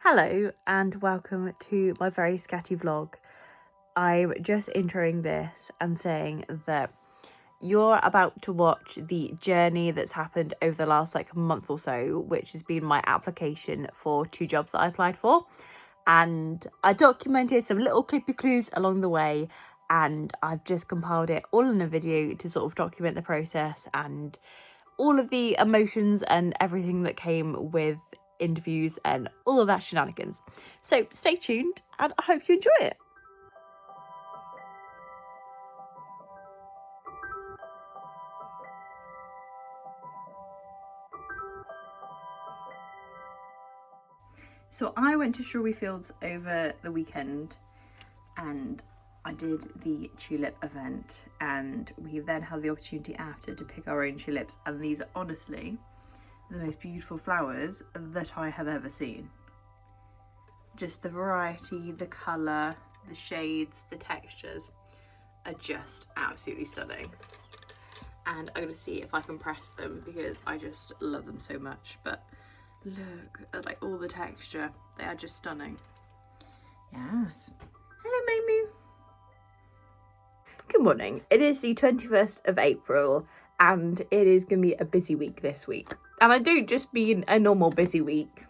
Hello and welcome to my very scatty vlog. I'm just introing this and saying that you're about to watch the journey that's happened over the last month or so, which has been my application for 2 jobs that I applied for. And I documented some little clippy clues along the way, and I've just compiled it all in a video to sort of document the process and all of the emotions and everything that came with interviews and all of that shenanigans. So stay tuned and I hope you enjoy it. So I went to Strawberry Fields over the weekend and I did the tulip event, and we then had the opportunity after to pick our own tulips, and these are honestly the most beautiful flowers that I have ever seen. Just the variety, the colour, the shades, the textures are just absolutely stunning. And I'm going to see if I can press them because I just love them so much. But look at all the texture, they are just stunning. Yes. Hello, Mamu. Good morning. It is the 21st of April and it is going to be a busy week this week. And I don't just mean a normal busy week.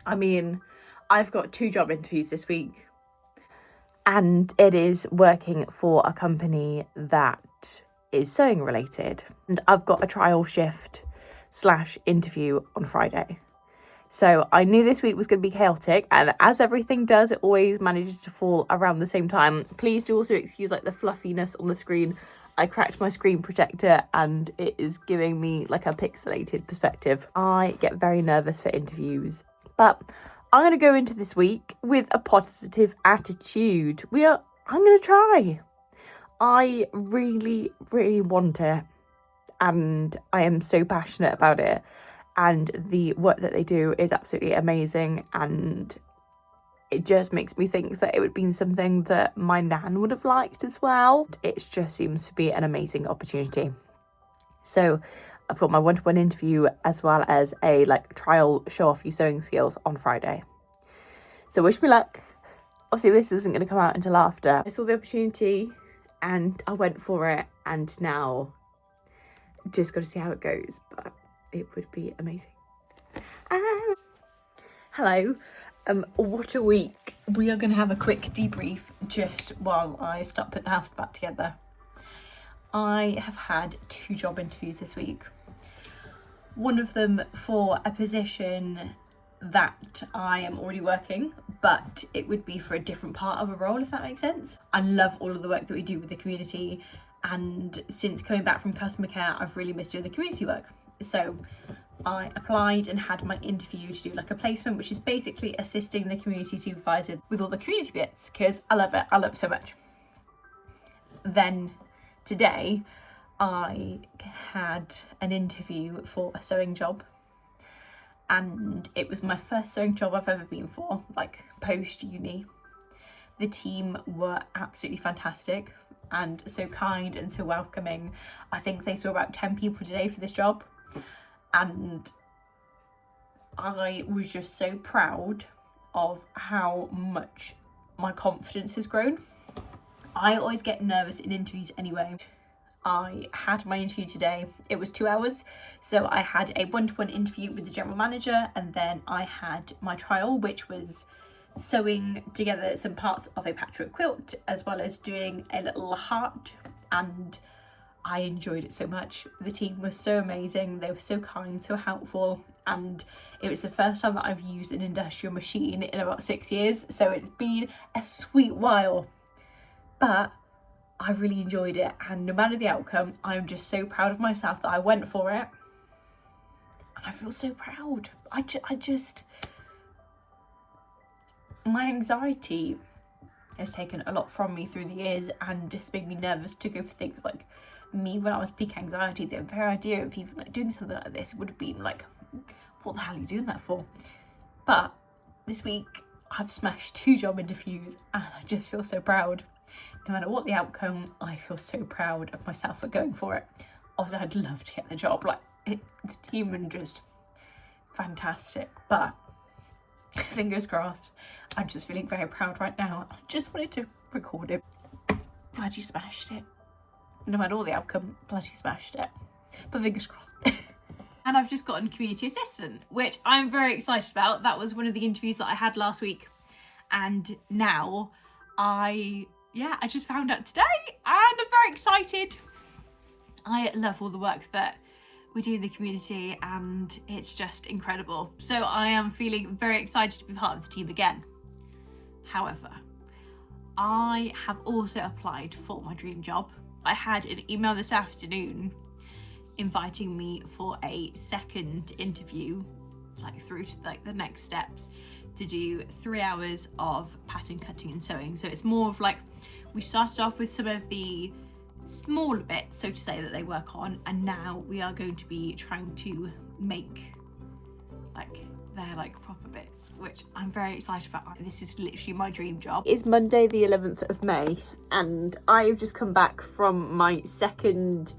I mean, I've got 2 job interviews this week. And it is working for a company that is sewing related. And I've got a trial shift / interview on Friday. So I knew this week was going to be chaotic, and as everything does, it always manages to fall around the same time. Please do also excuse the fluffiness on the screen. I cracked my screen protector and it is giving me a pixelated perspective. I get very nervous for interviews, but I'm going to go into this week with a positive attitude. I'm going to try. I really, really want it, and I am so passionate about it. And the work that they do is absolutely amazing, and it just makes me think that it would be something that my nan would have liked as well. It just seems to be an amazing opportunity. So I've got my one-to-one interview as well as a trial show off your sewing skills on Friday. So wish me luck. Obviously this isn't going to come out until after. I saw the opportunity and I went for it, and now just got to see how it goes, but it would be amazing. Hello. What a week. We are going to have a quick debrief just while I start putting the house back together. I have had 2 job interviews this week. One of them for a position that I am already working, but it would be for a different part of a role, if that makes sense. I love all of the work that we do with the community, and since coming back from customer care, I've really missed doing the community work. So I applied and had my interview to do a placement, which is basically assisting the community supervisor with all the community bits, because I love it so much. Then today I had an interview for a sewing job, and it was my first sewing job I've ever been for, post uni. The team were absolutely fantastic and so kind and so welcoming. I think they saw about 10 people today for this job, and I was just so proud of how much my confidence has grown. I always get nervous in interviews anyway. I had my interview today. It was 2 hours. So I had a one-to-one interview with the general manager, and then I had my trial, which was sewing together some parts of a patchwork quilt, as well as doing a little heart, and I enjoyed it so much. The team was so amazing. They were so kind, so helpful, and it was the first time that I've used an industrial machine in about 6 years. So it's been a sweet while, but I really enjoyed it, and no matter the outcome, I'm just so proud of myself that I went for it, and I feel so proud. My anxiety has taken a lot from me through the years, and just made me nervous to go for things like me when I was peak anxiety. The very idea of even doing something like this would have been what the hell are you doing that for? But this week I've smashed 2 job interviews, and I just feel so proud. No matter what the outcome, I feel so proud of myself for going for it. Also, I'd love to get the job. The team are just fantastic, but fingers crossed. I'm just feeling very proud right now. I just wanted to record it. Bloody smashed it. No matter what the outcome, bloody smashed it. But fingers crossed. And I've just gotten community assistant, which I'm very excited about. That was one of the interviews that I had last week. And now I just found out today and I'm very excited. I love all the work that we do in the community and it's just incredible. So I am feeling very excited to be part of the team again. However, I have also applied for my dream job. I had an email this afternoon inviting me for a second interview, like through to like the next steps, to do 3 hours of pattern cutting and sewing. So it's more of like, we started off with some of the smaller bits, so to say, that they work on, and now we are going to be trying to make like their like proper bits, which I'm very excited about. This is literally my dream job. It's Monday the 11th of May and I've just come back from my second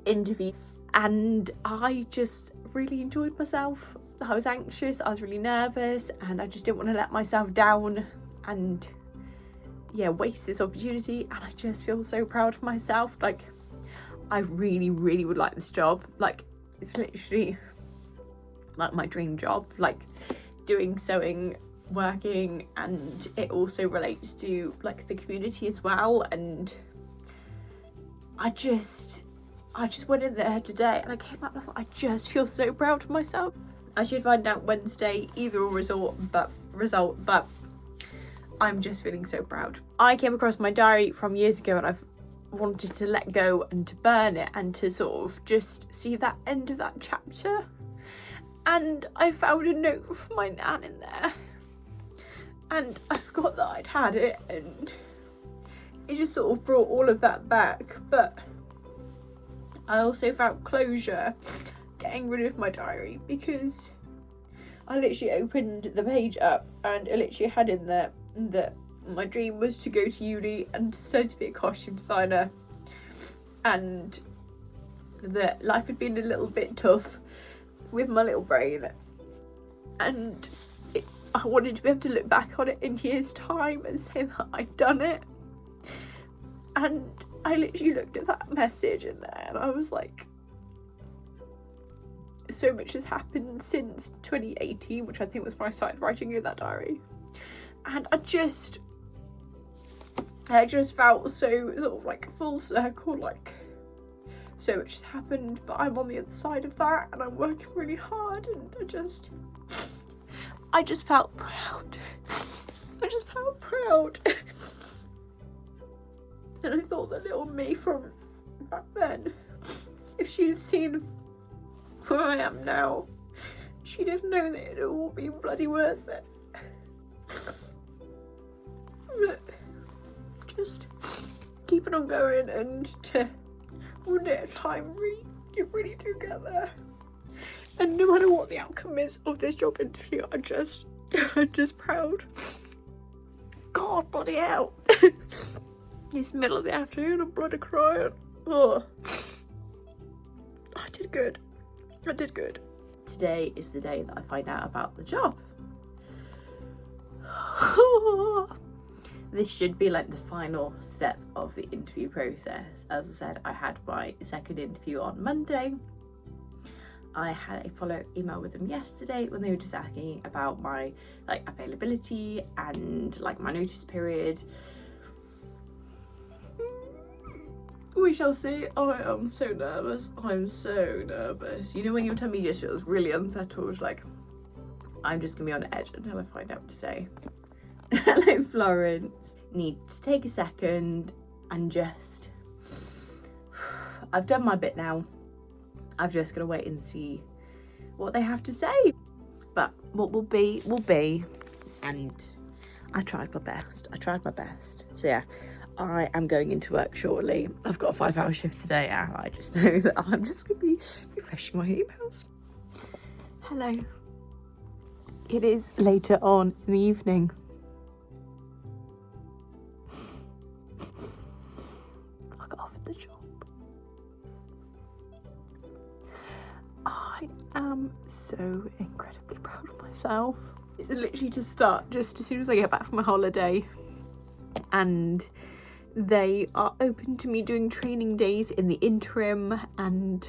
interview and I just really enjoyed myself. I was anxious, I was really nervous, and I just didn't want to let myself down and waste this opportunity. And I just feel so proud of myself. Like, I really would like this job. Like, it's literally like my dream job, like doing sewing, working, and it also relates to like the community as well. And I just went in there today and I came out and I thought, I just feel so proud of myself. I should find out Wednesday either a result, but I'm just feeling so proud. I came across my diary from years ago and I've wanted to let go and to burn it and to sort of just see that end of that chapter. And I found a note from my nan in there and I forgot that I'd had it, and it just sort of brought all of that back. But I also found closure getting rid of my diary, because I literally opened the page up and it literally had in there that my dream was to go to uni and study to be a costume designer, and that life had been a little bit tough with my little brain, and I wanted to be able to look back on it in years' time and say that I'd done it. And I literally looked at that message in there and I was like, so much has happened since 2018, which I think was when I started writing in that diary. And I just felt so sort of like full circle, like so much has happened, but I'm on the other side of that and I'm working really hard, and I just felt proud. I just felt proud. And I thought that little me from back then, if she'd have seen where I am now, she'd have known that it'd all been bloody worth it. But just keeping on going, and to one day at a time really do get there. And no matter what the outcome is of this job interview, I'm just proud. God bloody hell. It's middle of the afternoon, I'm bloody crying. Oh, I did good. Today is the day that I find out about the job. This should be like the final step of the interview process. As I said, I had my second interview on Monday. I had a follow-up email with them yesterday when they were just asking about my like availability and like my notice period. We shall see. I am so nervous. I'm so nervous. You know when your tummy just feels really unsettled, like I'm just gonna be on edge until I find out today. Hello, Florence. Need to take a second and just, I've done my bit now. I'm just gonna wait and see what they have to say. But what will be, and I tried my best. So yeah, I am going into work shortly. I've got a 5-hour shift today and I just know that I'm just gonna be refreshing my emails. Hello. It is later on in the evening. I got offered the job. I am so incredibly proud of myself. It's literally to start just as soon as I get back from my holiday, and they are open to me doing training days in the interim, and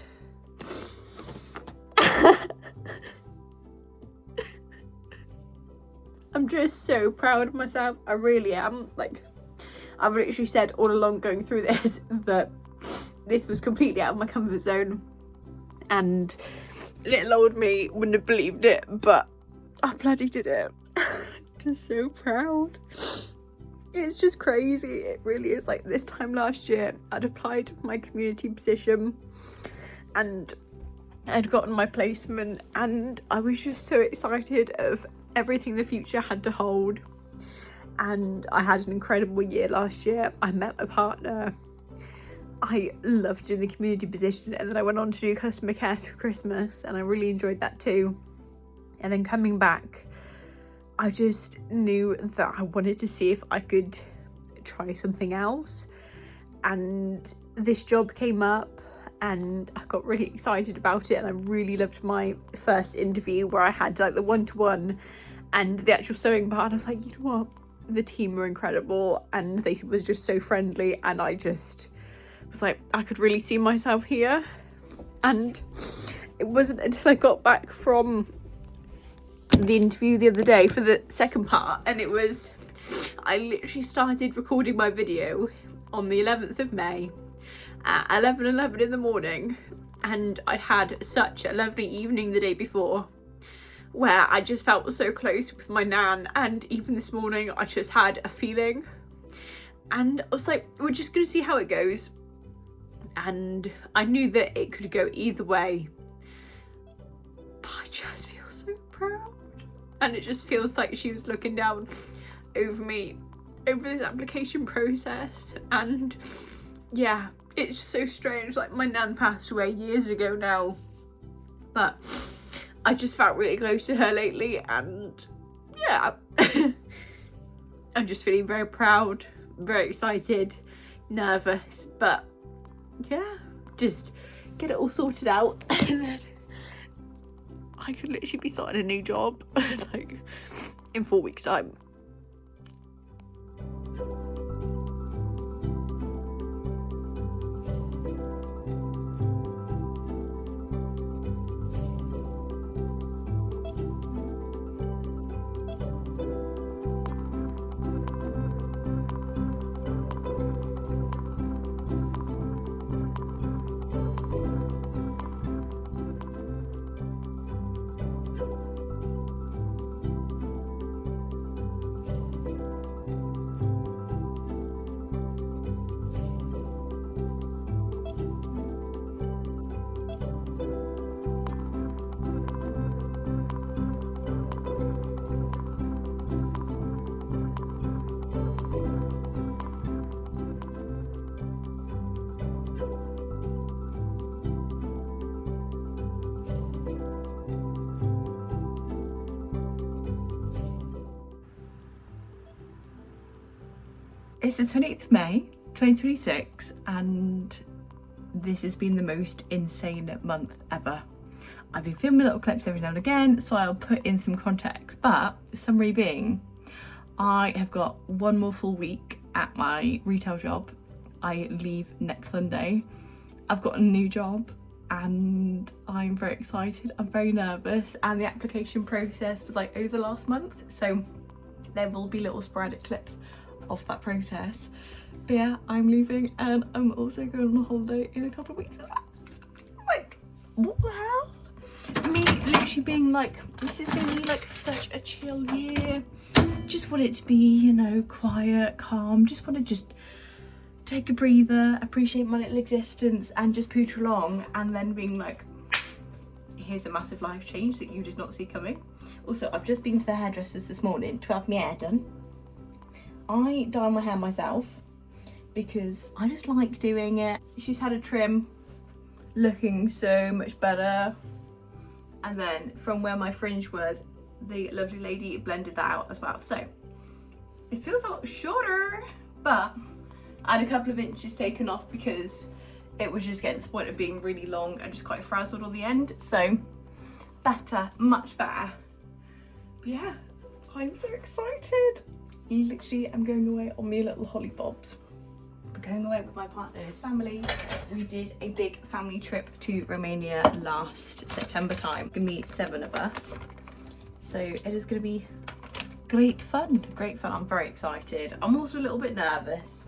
I'm just so proud of myself. I really am. Like, I've literally said all along going through this that this was completely out of my comfort zone, and little old me wouldn't have believed it, but I bloody did it. Just so proud. It's just crazy. It really is. Like, this time last year I'd applied for my community position and I'd gotten my placement, and I was just so excited of everything the future had to hold. And I had an incredible year last year. I met my partner. I loved doing the community position, and then I went on to do customer care through Christmas, and I really enjoyed that too. And then coming back, I just knew that I wanted to see if I could try something else, and this job came up and I got really excited about it, and I really loved my first interview where I had like the one-to-one and the actual sewing part. I was like, you know what, the team were incredible and they was just so friendly, and I just was like, I could really see myself here. And it wasn't until I got back from the interview the other day for the second part, and it was, I literally started recording my video on the 11th of May at 11:11 in the morning, and I'd had such a lovely evening the day before where I just felt so close with my nan, and even this morning I just had a feeling, and I was like, we're just gonna see how it goes. And I knew that it could go either way, but I just feel so proud. And it just feels like she was looking down over me over this application process. And yeah, it's so strange. Like, my nan passed away years ago now, but I just felt really close to her lately, and yeah, I'm just feeling very proud, very excited, nervous, but yeah, just get it all sorted out and then I could literally be starting a new job like in 4 weeks' time. It's the 20th of May 2026 and this has been the most insane month ever. I've been filming little clips every now and again, so I'll put in some context, but the summary being, I have got one more full week at my retail job. I leave next Sunday. I've got a new job and I'm very excited. I'm very nervous, and the application process was like over the last month, so there will be little sporadic clips of that process. But yeah, I'm leaving, and I'm also going on a holiday in a couple of weeks as well. Like, what the hell? Me literally being like, this is gonna be like such a chill year. Just want it to be, you know, quiet, calm. Just want to just take a breather, appreciate my little existence, and just pooch along. And then being like, here's a massive life change that you did not see coming. Also, I've just been to the hairdressers this morning to have my hair done. I dye my hair myself because I just like doing it. She's had a trim, looking so much better. And then from where my fringe was, the lovely lady blended that out as well. So it feels a lot shorter, but I had a couple of inches taken off because it was just getting to the point of being really long and just quite frazzled on the end. So better, much better. But yeah, I'm so excited. Literally, I'm going away on my little holly bobs. We're going away with my partner and his family. We did a big family trip to Romania last September time. Gonna be 7 of us. So it is gonna be great fun, I'm very excited. I'm also a little bit nervous,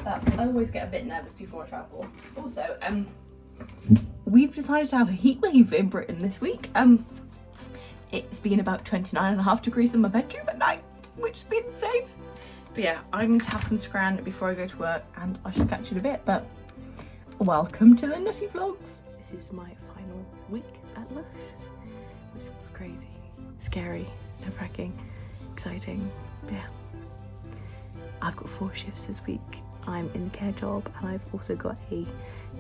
but I always get a bit nervous before I travel. Also, we've decided to have a heat wave in Britain this week. It's been about 29.5 degrees in my bedroom at night, which has been insane. But yeah, I'm going to have some scran before I go to work, and I shall catch you in a bit. But welcome to the Nutty Vlogs. This is my final week at Lush, which was crazy, scary, nerve-wracking, exciting. But yeah, I've got 4 shifts this week. I'm in the care job, and I've also got a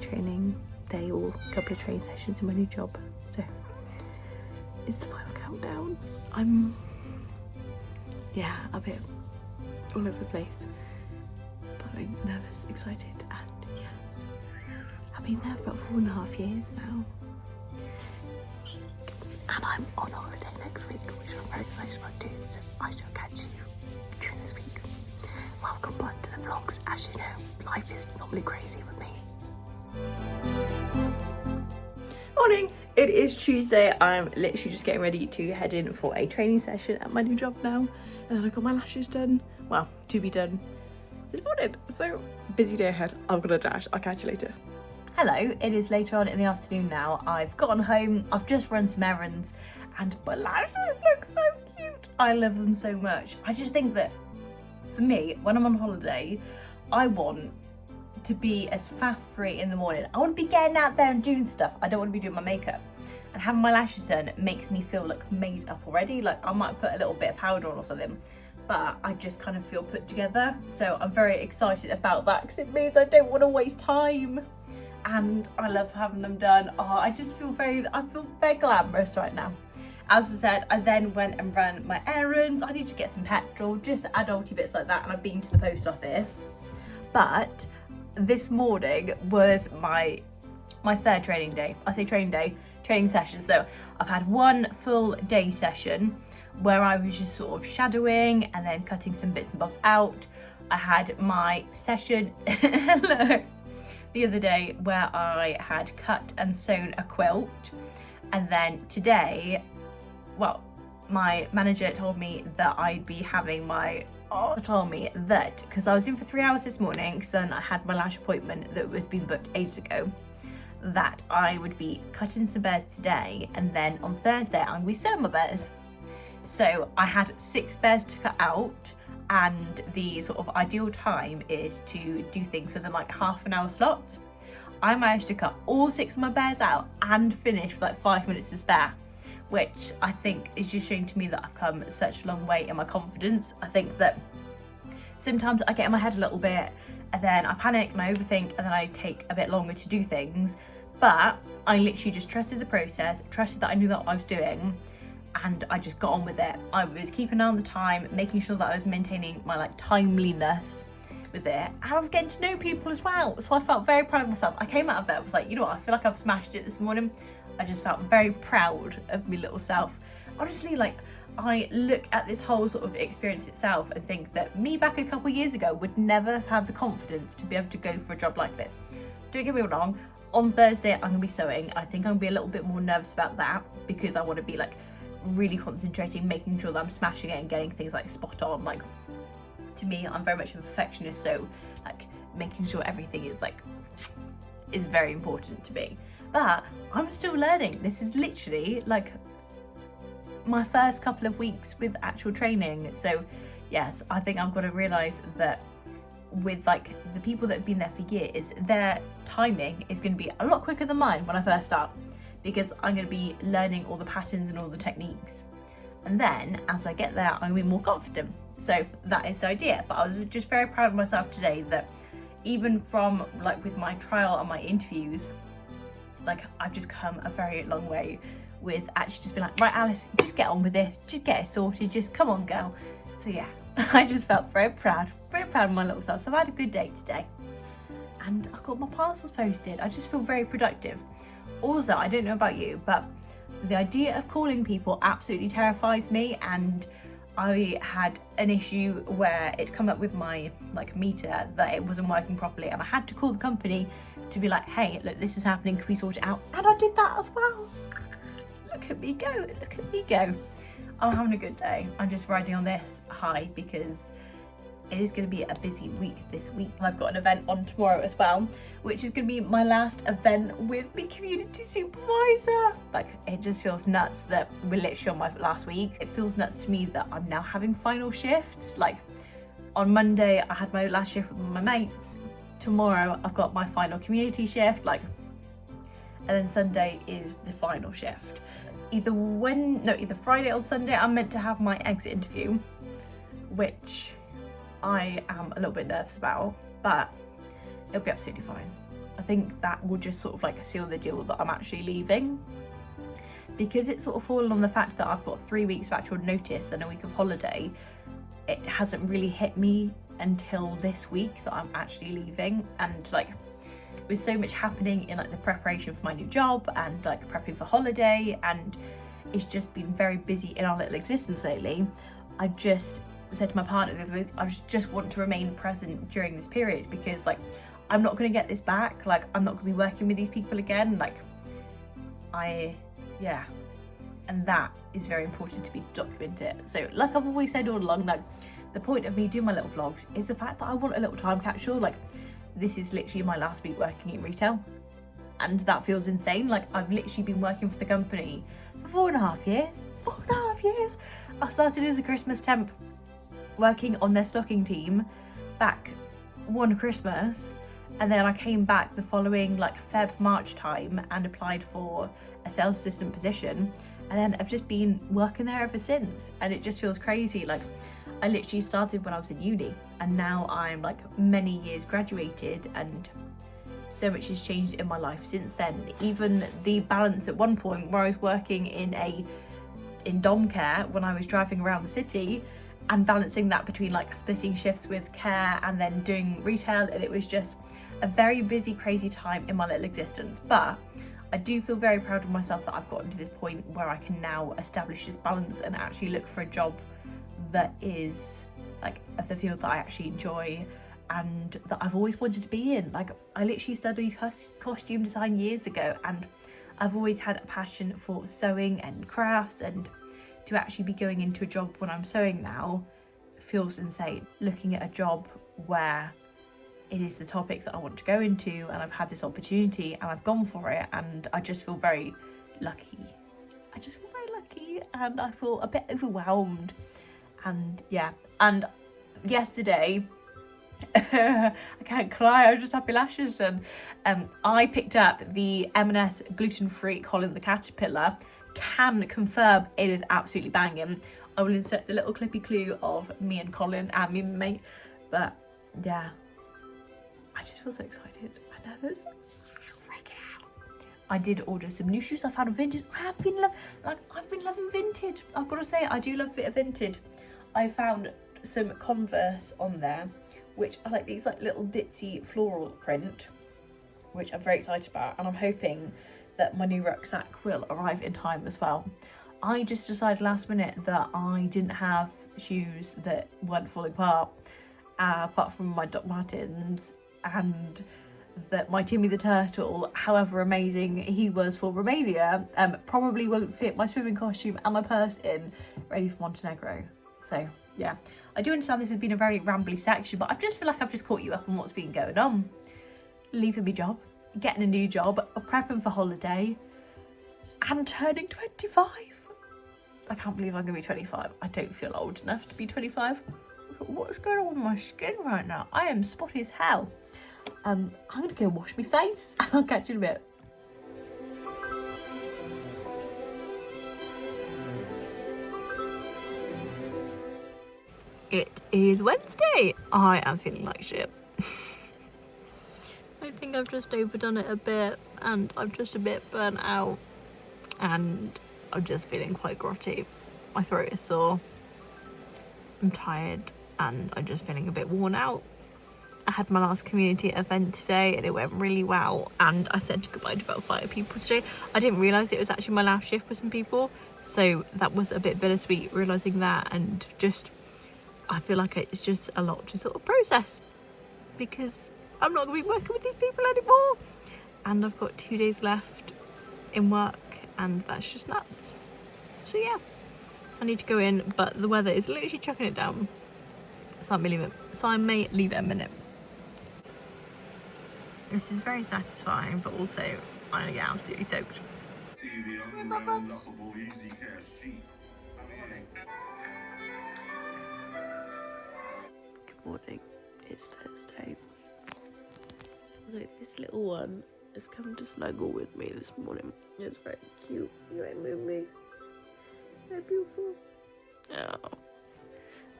training day or a couple of training sessions in my new job. So it's the final countdown. I'm, yeah, a bit all over the place, but I'm nervous, excited, and yeah, I've been there for about 4.5 years now, and I'm on holiday next week, which I'm very excited about too, so I shall catch you during this week. Welcome back to the vlogs. As you know, life is normally crazy with me. Morning! It is Tuesday. I'm literally just getting ready to head in for a training session at my new job now, and then I got my lashes done, well, to be done this morning. So busy day ahead. I've got a dash. I'll catch you later. Hello, it is later on in the afternoon now. I've gotten home, I've just run some errands, and my lashes look so cute. I love them so much. I just think that for me, when I'm on holiday, I want to be as faff-free in the morning. I want to be getting out there and doing stuff. I don't want to be doing my makeup. And having my lashes done makes me feel like made up already. Like I might put a little bit of powder on or something, but I just kind of feel put together. So I'm very excited about that because it means I don't want to waste time. And I love having them done. Oh, I feel very glamorous right now. As I said, I then went and ran my errands. I need to get some petrol, just adulty bits like that. And I've been to the post office. But this morning was my 3rd training day. I say training session. So I've had 1 full day session where I was just sort of shadowing and then cutting some bits and bobs out. I had my session hello, the other day where I had cut and sewn a quilt, and then today, well, my manager told me that I'd be having told me that because I was in for 3 hours this morning, because then I had my lash appointment that had been booked ages ago, that I would be cutting some bears today, and then on Thursday I'm going to be sewing my bears. So I had 6 bears to cut out, and the sort of ideal time is to do things within like ½ hour slots. I managed to cut all 6 of my bears out and finish with like 5 minutes to spare, which I think is just showing to me that I've come such a long way in my confidence. I think that sometimes I get in my head a little bit, and then I panic and I overthink, and then I take a bit longer to do things. But I literally just trusted the process, trusted that I knew that what I was doing, and I just got on with it. I was keeping an eye on the time, making sure that I was maintaining my like timeliness with it, and I was getting to know people as well. So I felt very proud of myself. I came out of there, I was like, you know what, I feel like I've smashed it this morning. I just felt very proud of my little self. Honestly, like I look at this whole sort of experience itself and think that me back a couple of years ago would never have had the confidence to be able to go for a job like this. Don't get me wrong, on Thursday I'm gonna be sewing. I think I'm gonna be a little bit more nervous about that because I want to be like really concentrating, making sure that I'm smashing it and getting things like spot on. Like to me, I'm very much a perfectionist, so like making sure everything is like is very important to me. But I'm still learning. This is literally like my first couple of weeks with actual training. So yes, I think I've got to realise that with like the people that have been there for years, their timing is going to be a lot quicker than mine when I first start, because I'm going to be learning all the patterns and all the techniques. And then as I get there, I'm going to be more confident. So that is the idea. But I was just very proud of myself today that even from like with my trial and my interviews, like I've just come a very long way with actually just being like, right Alice, just get on with this, just get it sorted, just come on girl. So yeah, I just felt very proud of my little self. So I've had a good day today, and I got my parcels posted. I just feel very productive. Also, I don't know about you, but the idea of calling people absolutely terrifies me, and I had an issue where it come up with my like meter that it wasn't working properly, and I had to call the company to be like, hey, look, this is happening, can we sort it out? And I did that as well. Look at me go, look at me go. I'm having a good day. I'm just riding on this high because it is going to be a busy week this week. I've got an event on tomorrow as well, which is going to be my last event with my community supervisor. Like, it just feels nuts that we're literally on my last week. It feels nuts to me that I'm now having final shifts. Like, on Monday I had my last shift with my mates. Tomorrow I've got my final community shift, like, and then Sunday is the final shift. Either Friday or Sunday I'm meant to have my exit interview, which I am a little bit nervous about, but it'll be absolutely fine. I think that will just sort of like seal the deal that I'm actually leaving, because it's sort of fallen on the fact that I've got 3 weeks of actual notice and a week of holiday. It hasn't really hit me until this week that I'm actually leaving, and like with so much happening in like the preparation for my new job and like prepping for holiday, and it's just been very busy in our little existence lately. I just said to my partner the other week, I just want to remain present during this period, because like I'm not going to get this back. Like, I'm not going to be working with these people again. Like, and that is very important to be documented. So like I've always said all along, like the point of me doing my little vlogs is the fact that I want a little time capsule. Like, this is literally my last week working in retail, and that feels insane. Like, I've literally been working for the company for 4.5 years. 4.5 years. I started as a Christmas temp, working on their stocking team back one Christmas, and then I came back the following like March time and applied for a sales assistant position, and then I've just been working there ever since, and it just feels crazy. Like, I literally started when I was in uni, and now I'm like many years graduated, and so much has changed in my life since then. Even the balance at one point where I was working in dom care when I was driving around the city, and balancing that between like splitting shifts with care and then doing retail, and it was just a very busy, crazy time in my little existence. But I do feel very proud of myself that I've gotten to this point where I can now establish this balance and actually look for a job that is like of the field that I actually enjoy and that I've always wanted to be in. Like, I literally studied costume design years ago, and I've always had a passion for sewing and crafts, and to actually be going into a job when I'm sewing now feels insane. Looking at a job where it is the topic that I want to go into, and I've had this opportunity and I've gone for it, and I just feel very lucky. And I feel a bit overwhelmed. And yeah, and yesterday I can't cry, I just had my lashes done. I picked up the M&S gluten-free Colin the Caterpillar. Can confirm it is absolutely banging. I will insert the little clippy clue of me and Colin and me and my mate. But yeah, I just feel so excited. I'm nervous. I did order some new shoes. I found a vintage. I've been loving vintage. I've got to say, I do love a bit of vintage. I found some Converse on there, which are like these like little ditzy floral print, which I'm very excited about, and I'm hoping that my new rucksack will arrive in time as well. I just decided last minute that I didn't have shoes that weren't falling apart, apart from my Doc Martens, and that my Timmy the Turtle, however amazing he was for Romania, probably won't fit my swimming costume and my purse in, ready for Montenegro. So yeah, I do understand this has been a very rambly section, but I just feel like I've just caught you up on what's been going on. Leaving my job, getting a new job, prepping for holiday, and turning 25. I can't believe I'm gonna be 25. I don't feel old enough to be 25. What's going on with my skin right now? I am spotty as hell. I'm gonna go wash my face and I'll catch you in a bit. It is Wednesday. I am feeling like shit. I think I've just overdone it a bit, and I'm just a bit burnt out, and I'm just feeling quite grotty. My throat is sore, I'm tired, and I'm just feeling a bit worn out. I had my last community event today and it went really well, and I said goodbye to about 5 people today. I didn't realise it was actually my last shift with some people, So that was a bit bittersweet, realising that, and just I feel like it's just a lot to sort of process because I'm not going to be working with these people anymore, and I've got 2 days left in work, and that's just nuts. So yeah, I need to go in, but the weather is literally chucking it down, so I may leave it a minute. This is very satisfying, but also I get absolutely soaked. Good morning, it's Thursday. So this little one has come to snuggle with me this morning. It's very cute. You ain't move me. They're beautiful. Oh,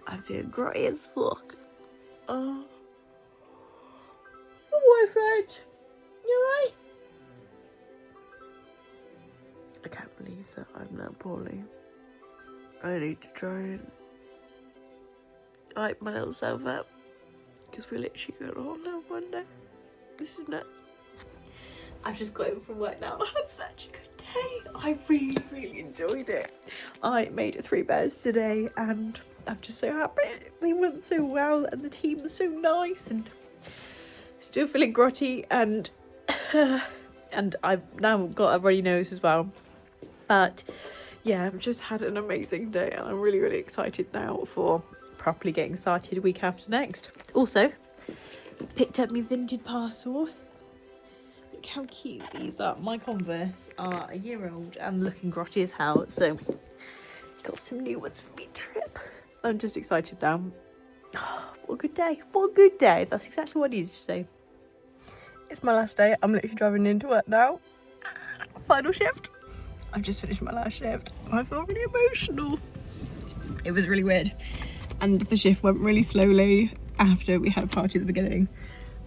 I feel grey as fuck. Oh, boyfriend, you right? I can't believe that I'm that poorly. I need to try and hype my little self up because we're literally going on now one day. This is nuts. I've just got in from work now and I had such a good day. I really enjoyed it. I made 3 bears today and I'm just so happy. They went so well and the team was so nice, and still feeling grotty and and I've now got a runny nose as well. But yeah, I've just had an amazing day and I'm really excited now for properly getting started week after next. Also, picked up my vintage parcel. Look how cute these are. My Converse are a year old and looking grotty as hell, so got some new ones for me trip. I'm just excited now. Oh, what a good day. What a good day. That's exactly what I needed today. It's my last day. I'm literally driving into work now. Final shift. I've just finished my last shift. I feel really emotional. It was really weird. And the shift went really slowly after we had a party at the beginning.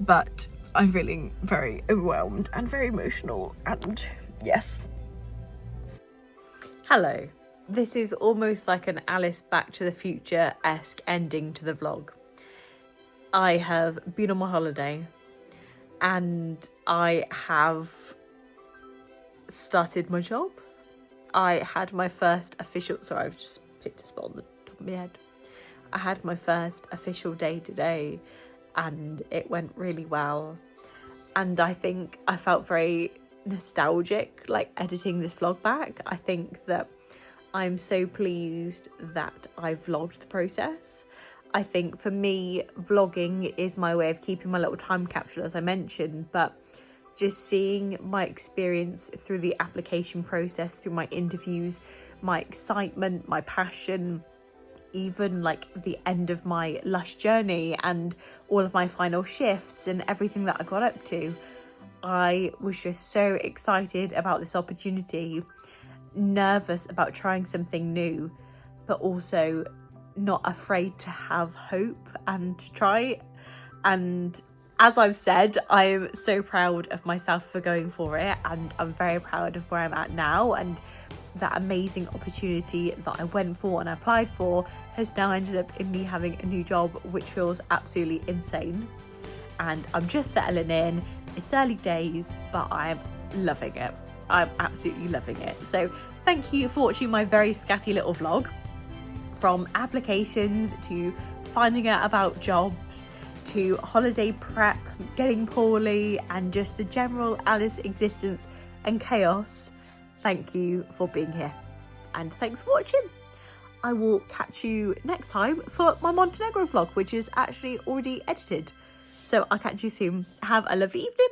But I'm feeling very overwhelmed and very emotional. And yes. Hello. This is almost like an Alice Back to the Future-esque ending to the vlog. I have been on my holiday and I have started my job. I had my first official, sorry, I've just picked a spot on the top of my head. I had my first official day today and it went really well. And I think I felt very nostalgic, like editing this vlog back. I think that I'm so pleased that I vlogged the process. I think for me, vlogging is my way of keeping my little time capsule, as I mentioned, but just seeing my experience through the application process, through my interviews, my excitement, my passion, even like the end of my Lush journey and all of my final shifts and everything that I got up to. I was just so excited about this opportunity, nervous about trying something new, but also not afraid to have hope and to try. And as I've said, I'm so proud of myself for going for it, and I'm very proud of where I'm at now, and that amazing opportunity that I went for and applied for has now ended up in me having a new job, which feels absolutely insane. And I'm just settling in. It's early days, but I'm loving it. I'm absolutely loving it. So thank you for watching my very scatty little vlog, from applications to finding out about jobs to holiday prep, getting poorly, and just the general Alice existence and chaos. Thank you for being here and thanks for watching. I will catch you next time for my Montenegro vlog, which is actually already edited. So I'll catch you soon. Have a lovely evening.